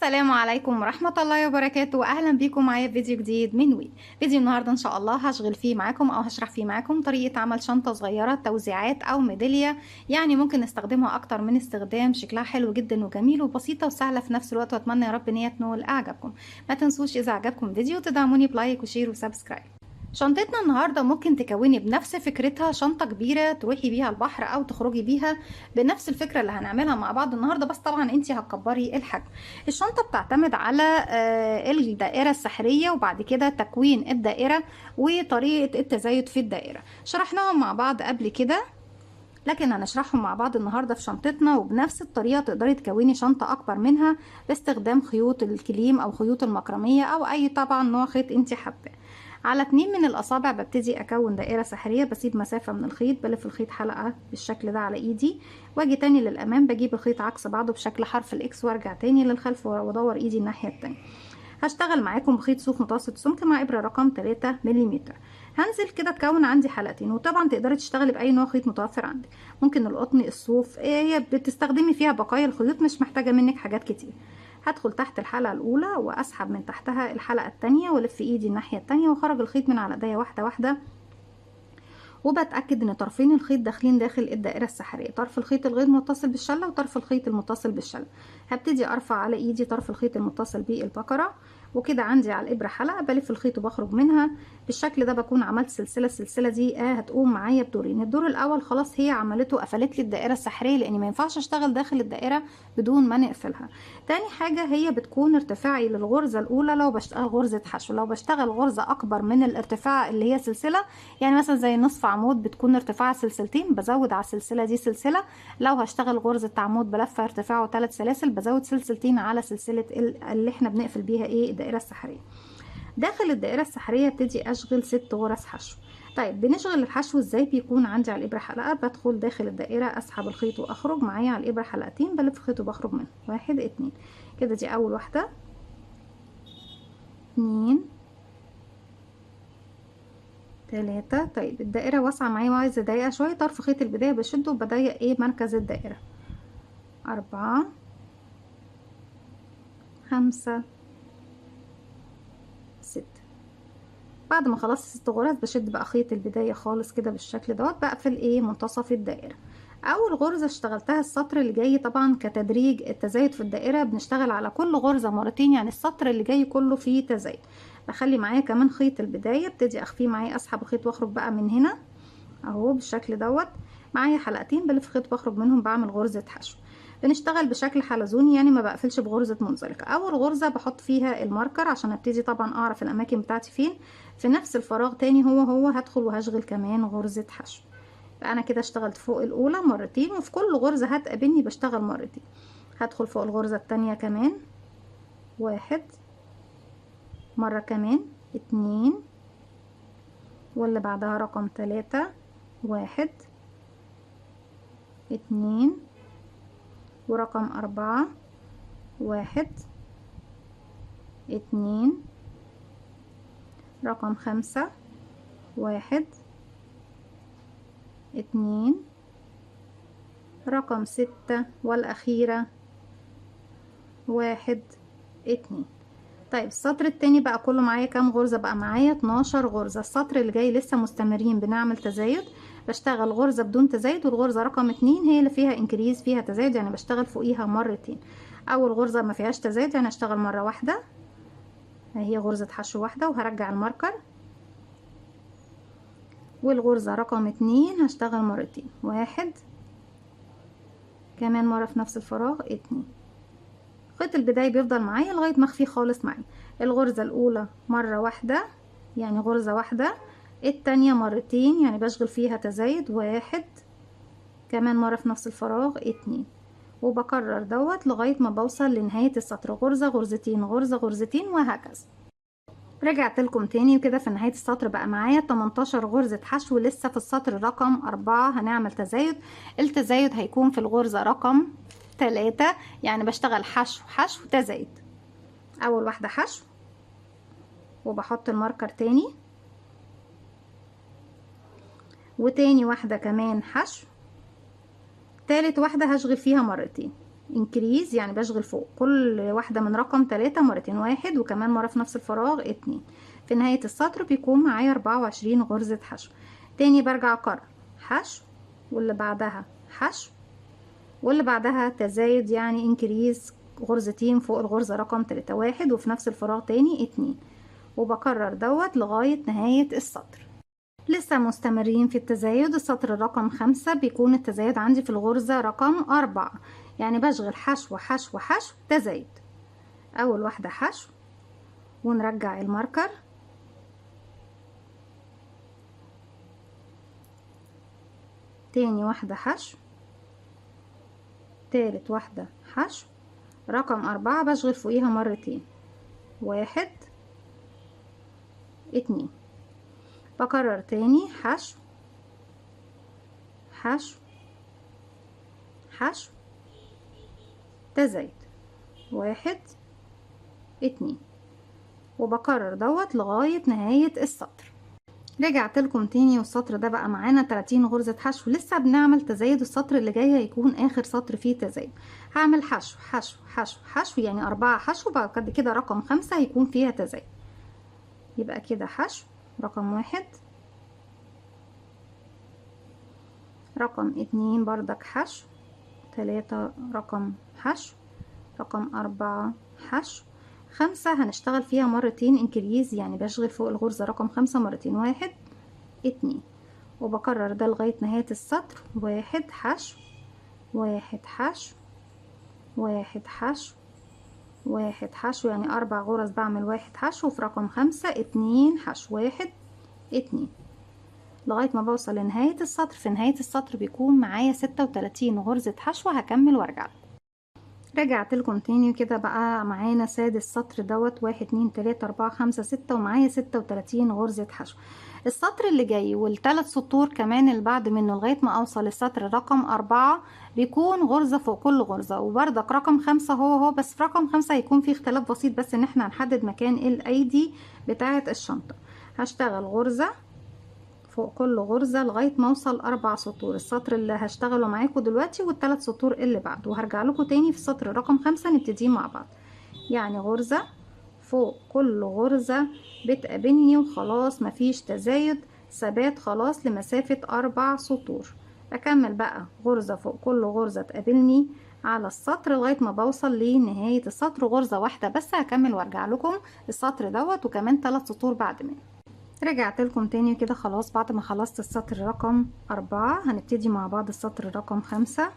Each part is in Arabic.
السلام عليكم ورحمة الله وبركاته. أهلا بيكم معايا في فيديو جديد من وي. فيديو النهاردة إن شاء الله هشغل فيه معاكم أو هشرح فيه معاكم طريقة عمل شنطة صغيرة توزيعات أو ميدالية، يعني ممكن نستخدمها أكتر من استخدام. شكلها حلو جدا وجميل وبسيطة وسهلة في نفس الوقت، وأتمنى يا رب إن هي تنول إعجابكم. ما تنسوش إذا عجبكم الفيديو تدعموني بلايك وشير وسبسكرايب. شنطتنا النهاردة ممكن تكوني بنفس فكرتها شنطة كبيرة تروحي بيها البحر أو تخرجي بيها، بنفس الفكرة اللي هنعملها مع بعض النهاردة، بس طبعا انتي هتكبري الحجم. الشنطة بتعتمد على الدائرة السحرية، وبعد كده تكوين الدائرة وطريقة التزايد في الدائرة شرحناهم مع بعض قبل كده، لكن هنشرحهم مع بعض النهاردة في شنطتنا. وبنفس الطريقة تقدري تكوني شنطة أكبر منها باستخدام خيوط الكليم أو خيوط المكرمية أو أي طبعا نوع خيط انتي حابة. على 2 من الأصابع ببتدي أكون دائرة سحرية، بسيب مسافة من الخيط، بلف الخيط حلقة بالشكل ده على إيدي، واجي تاني للأمام بجيب الخيط عكس بعضه بشكل حرف الإكس، وارجع تاني للخلف وادور إيدي الناحية التانية. هشتغل معاكم بخيط صوف متوسط سمك مع إبرة رقم 3 ملم. هنزل كده تكون عندي حلقتين، وطبعا تقدري تشتغلي بأي نوع خيط متوفر عندك، ممكن القطن الصوف، هي بتستخدمي فيها بقايا الخيوط، مش محتاجة منك حاجات كتير. هدخل تحت الحلقة الأولى وأسحب من تحتها الحلقة التانية والف إيدي الناحية التانية وخرج الخيط من على إيديا واحدة واحدة، وبتأكد ان طرفين الخيط داخلين داخل الدائرة السحرية، طرف الخيط الغير متصل بالشلة وطرف الخيط المتصل بالشلة. هبتدي ارفع على ايدي طرف الخيط المتصل بالبقرة، وكده عندي على الابرة حلقة، بلف الخيط وبخرج منها بالشكل ده، بكون عملت سلسلة. السلسلة دي هتقوم معايا بدورين. الدور الاول خلاص هي عملته، قفلت لي الدائرة السحرية، لاني ما ينفعش اشتغل داخل الدائرة بدون ما نقفلها. تاني حاجة هي بتكون ارتفاعي للغرزة الاولى لو بشتغل غرزة حشو. لو بشتغل غرزة اكبر من الارتفاع اللي هي سلسلة، يعني مثلا زي نصف عمود بتكون ارتفاعها سلسلتين، بزود على السلسلة دي سلسلة. لو هشتغل غرزة عمود بلفة ارتفاعه 3 سلاسل، بزود سلسلتين على سلسلة اللي احنا بنقفل بيها الدائرة السحرية. داخل الدائرة السحرية ابتدي اشغل 6 غرز حشو. طيب بنشغل الحشو ازاي؟ بيكون عندي على الابرة حلقة، بدخل داخل الدائرة اسحب الخيط واخرج، معايا على الابرة حلقتين، بلف خيط وبخرج منه، 1 2 كده. دي اول واحدة، 2 3. طيب الدائرة واسعة معايا وعايزة اضيقها شوية، طرف خيط البداية بشده وبضيق مركز الدائرة، 4 5 6. بعد ما خلصت 6 غرز بشد بقى خيط البداية خالص كده بالشكل دوت، بقفل منتصف الدائرة. اول غرزة اشتغلتها السطر اللي جاي، طبعا كتدريج التزايد في الدائرة بنشتغل على كل غرزة مرتين، يعني السطر اللي جاي كله فيه تزايد. بخلي معايا كمان خيط البداية، ابتدي اخفيه معايا، اسحب الخيط واخرج بقى من هنا اهو بالشكل دوت. معايا حلقتين بلف خيط بخرج منهم، بعمل غرزة حشو. بنشتغل بشكل حلزوني، يعني ما بقفلش بغرزة منزلقة. اول غرزة بحط فيها الماركر عشان ابتدي طبعا اعرف الاماكن بتاعتي فين. في نفس الفراغ تاني هو هدخل وهشغل كمان غرزة حشو. انا كده اشتغلت فوق الاولى مرتين، وفي كل غرزة هتقابلني بشتغل مرتين. هدخل فوق الغرزة التانية كمان، 1 مرة كمان، 2، واللي بعدها رقم 3، 1 2، ورقم 4، 1 2، رقم 5، 1 2، رقم 6 والأخيرة، 1 2. طيب السطر التاني بقى كله معايا كام غرزة؟ بقى معايا 12 غرزة. السطر اللي جاي لسه مستمرين بنعمل تزايد، بشتغل غرزة بدون تزايد، والغرزة رقم 2 هي اللي فيها انكريز، فيها تزايد، يعني بشتغل فوقيها مرتين. اول غرزة ما فيهاش تزايد يعني اشتغل مرة واحدة، هي غرزة حشو واحدة، وهرجع الماركر. والغرزة رقم 2 هشتغل مرتين، 1 كمان مرة في نفس الفراغ، 2. خيط البداية بيفضل معايا لغاية ما اخفيه خالص معايا. الغرزة الاولى مرة واحدة، يعني غرزة واحدة. التانية مرتين، يعني بشغل فيها تزايد، 1 كمان مرة في نفس الفراغ، 2. وبكرر دوت لغاية ما بوصل لنهاية السطر، غرزة غرزتين غرزة غرزتين وهكذا. رجعت لكم تاني، وكده في نهاية السطر بقى معايا 18 غرزة حشو. لسه في السطر رقم 4 هنعمل تزايد. التزايد هيكون في الغرزة رقم 3، يعني بشتغل حشو حشو تزايد. اول واحدة حشو، وبحط الماركر تاني، وتاني واحدة كمان حشو، تالت واحدة هشغل فيها مرتين، انكريز يعني بشغل فوق كل واحدة من رقم 3 مرتين، 1 وكمان مرة في نفس الفراغ 2. في نهاية السطر بيكون معايا 24 غرزة حشو. تاني برجع اكرر حشو، واللي بعدها حشو، واللي بعدها تزايد يعني انكريز غرزتين فوق الغرزة رقم 3، 1 وفي نفس الفراغ تاني 2، وبكرر دوت لغاية نهاية السطر. لسه مستمرين في التزايد. السطر رقم 5 بيكون التزايد عندي في الغرزة رقم 4، يعني بشغل حشو حشو حشو تزايد. أول واحدة حشو ونرجع الماركر، تاني واحدة حشو، تالت واحدة حشو، رقم 4 بشغل فوقيها مرتين، 1 2. بكرر تاني حشو حشو حشو تزايد، 1 2، وبكرر دوت لغاية نهاية السطر. رجعت لكم تاني والسطر ده بقى معانا 30 غرزة حشو. لسه بنعمل تزايد. السطر اللي جاي هيكون اخر سطر فيه تزايد. هعمل حشو حشو حشو حشو، يعني 4 حشو، بعد كده رقم 5 هيكون فيها تزايد. يبقى كده حشو رقم 1، رقم 2 بردك حشو، 3 رقم حشو، رقم 4 حشو، 5 هنشتغل فيها مرتين انكريز، يعني بشغل فوق الغرزة رقم 5 مرتين، 1 2، وبكرر ده لغاية نهاية السطر. 1 حشو 1 حشو 1 حشو 1 حشو، يعني 4 غرز بعمل 1 حشو، وفي رقم 5 2 حشو، 1 2، لغاية ما بوصل لنهاية السطر. في نهاية السطر بيكون معايا 36 غرزة حشو. هكمل وارجع. رجعت لكم تاني كده بقى معانا سادس سطر دوت، 1 2 3 4 5 6، ومعايا 36 غرزة حشو. السطر اللي جاي والثلاث سطور كمان اللي بعد منه لغاية ما اوصل للسطر رقم 4 بيكون غرزة فوق كل غرزة، وبردك رقم 5 هو بس في رقم 5 هيكون فيه اختلاف بسيط، بس ان احنا هنحدد مكان الايدي بتاعة الشنطة. هشتغل غرزة فوق كل غرزة لغاية ما اوصل 4 سطور. السطر اللي هشتغله معاكم دلوقتي والثلاث سطور اللي بعده، وهرجع لكم تاني في السطر رقم 5 نبتدي مع بعض. يعني غرزة فوق كل غرزة بتقابلني وخلاص، مفيش تزايد، ثبات خلاص لمسافة 4 سطور. اكمل بقى غرزة فوق كل غرزة تقابلني على السطر لغاية ما بوصل لنهاية السطر، غرزة واحدة بس. هكمل وارجع لكم السطر دوت وكمان 3 سطور بعد منه. رجعت لكم تاني كده خلاص بعد ما خلصت السطر رقم 4. هنبتدي مع بعض السطر رقم 5.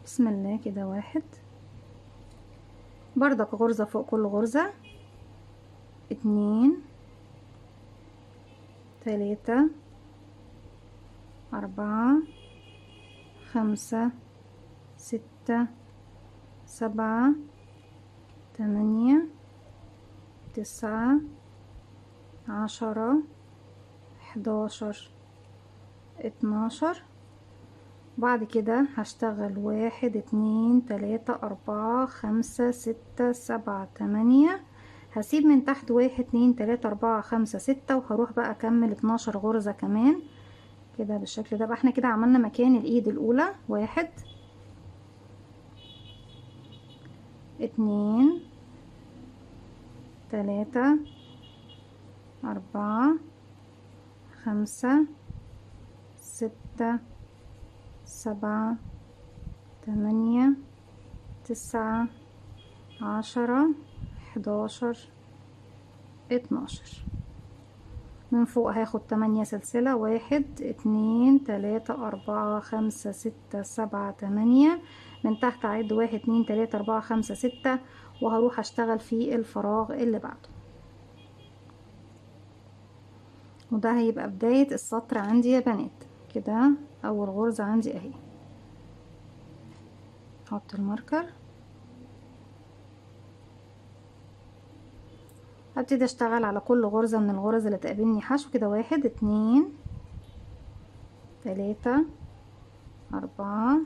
بسم الله كده. 1 بردك غرزة فوق كل غرزة، 2 3 4 5 6 7 8 9 10 11 12. بعد كده هشتغل 1 2 3 4 5 6 7 8. هسيب من تحت 1 2 3 4 5 6، وهروح بقى اكمل 12 غرزة كمان كده بالشكل ده. بقى احنا كده عملنا مكان الايد الاولى. 1 2 3 4 5 6 7 8 9 10 11 12. من فوق هاخد 8 سلسلة، 1 2 3 4 5 6 7 8. من تحت اعد 1 2 3 4 5 6، وهروح اشتغل في الفراغ اللي بعده. وده هيبقى بداية السطر عندي يا بنات. كده اول غرزة عندي اهي. احط الماركر، هبتدي اشتغل على كل غرزة من الغرز اللي تقابلني حشو كده. 1 2 3 4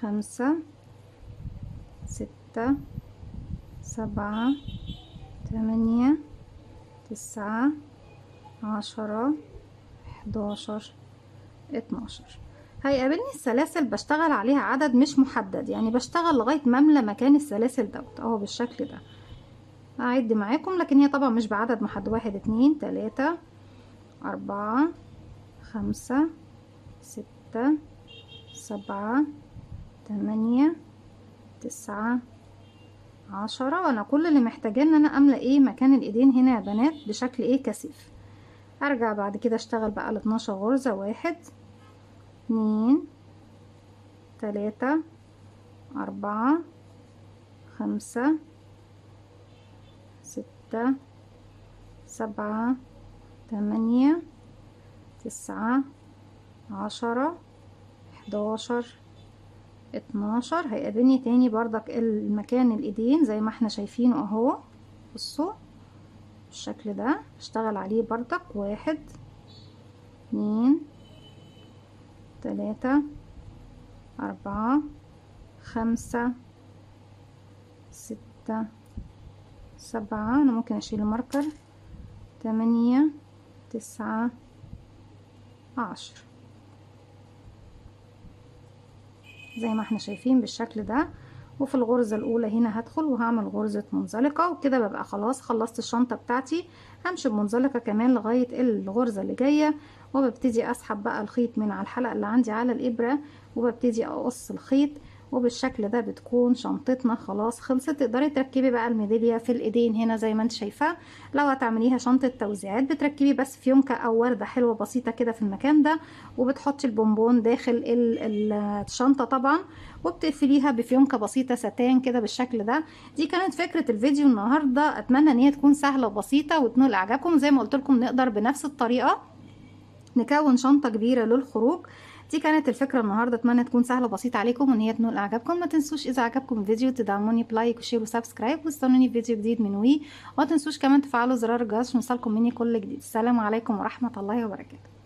5 6 7 8 9 10 11 12. هيقابلني السلاسل بشتغل عليها عدد مش محدد، يعني بشتغل لغاية ما املى مكان السلاسل دوت اهو بالشكل ده. هعد معاكم، لكن هي طبعا مش بعدد محدد، 1 2 3 4 5 6 7 8 9 10. وانا كل اللي محتاجاه ان انا املى ايه مكان الايدين هنا يا بنات بشكل ايه كثيف. ارجع بعد كده اشتغل بقى ال 12 غرزة. 1 2 3 4 5 6 7 8 9 10 11 12. هيقابلني تاني بردك المكان الايدين زي ما احنا شايفينه اهو، بصوا بالشكل ده. اشتغل عليه بردك 1 2 3 4 5 6 7. انا ممكن اشيل الماركر. 8 9 10 زي ما احنا شايفين بالشكل ده. وفي الغرزة الاولى هنا هدخل وهعمل غرزة منزلقة، وكده ببقى خلاص خلصت الشنطة بتاعتي. همشي بمنزلقة كمان لغاية الغرزة اللي جاية، وببتدي اسحب بقى الخيط من على الحلقة اللي عندي على الابرة، وببتدي اقص الخيط. وبالشكل ده بتكون شنطتنا خلاص خلصت. تقدري تركبي بقى الميدالية في الايدين هنا زي ما انت شايفة. لو هتعمليها شنطة توزيعات بتركبي بس فيونكة او وردة حلوة بسيطة كده في المكان ده، وبتحطي البونبون داخل الشنطة طبعا، وبتقفليها بفيونكة بسيطة ستان كده بالشكل ده. دي كانت فكرة الفيديو النهاردة، اتمنى ان هي تكون سهلة وبسيطة وتنول اعجابكم. زي ما قلت لكم نقدر بنفس الطريقة نكون شنطة كبيرة للخروج. دي كانت الفكرة النهاردة، اتمنى تكون سهلة وبسيطة عليكم وان هي تنول اعجابكم. ما تنسوش اذا عجبكم الفيديو تدعموني بلايك وشير وسبسكرايب، واستنوني في فيديو جديد من وي. وما تنسوش كمان تفعلوا زرار الجرس عشان يوصلكم مني كل جديد. السلام عليكم ورحمة الله وبركاته.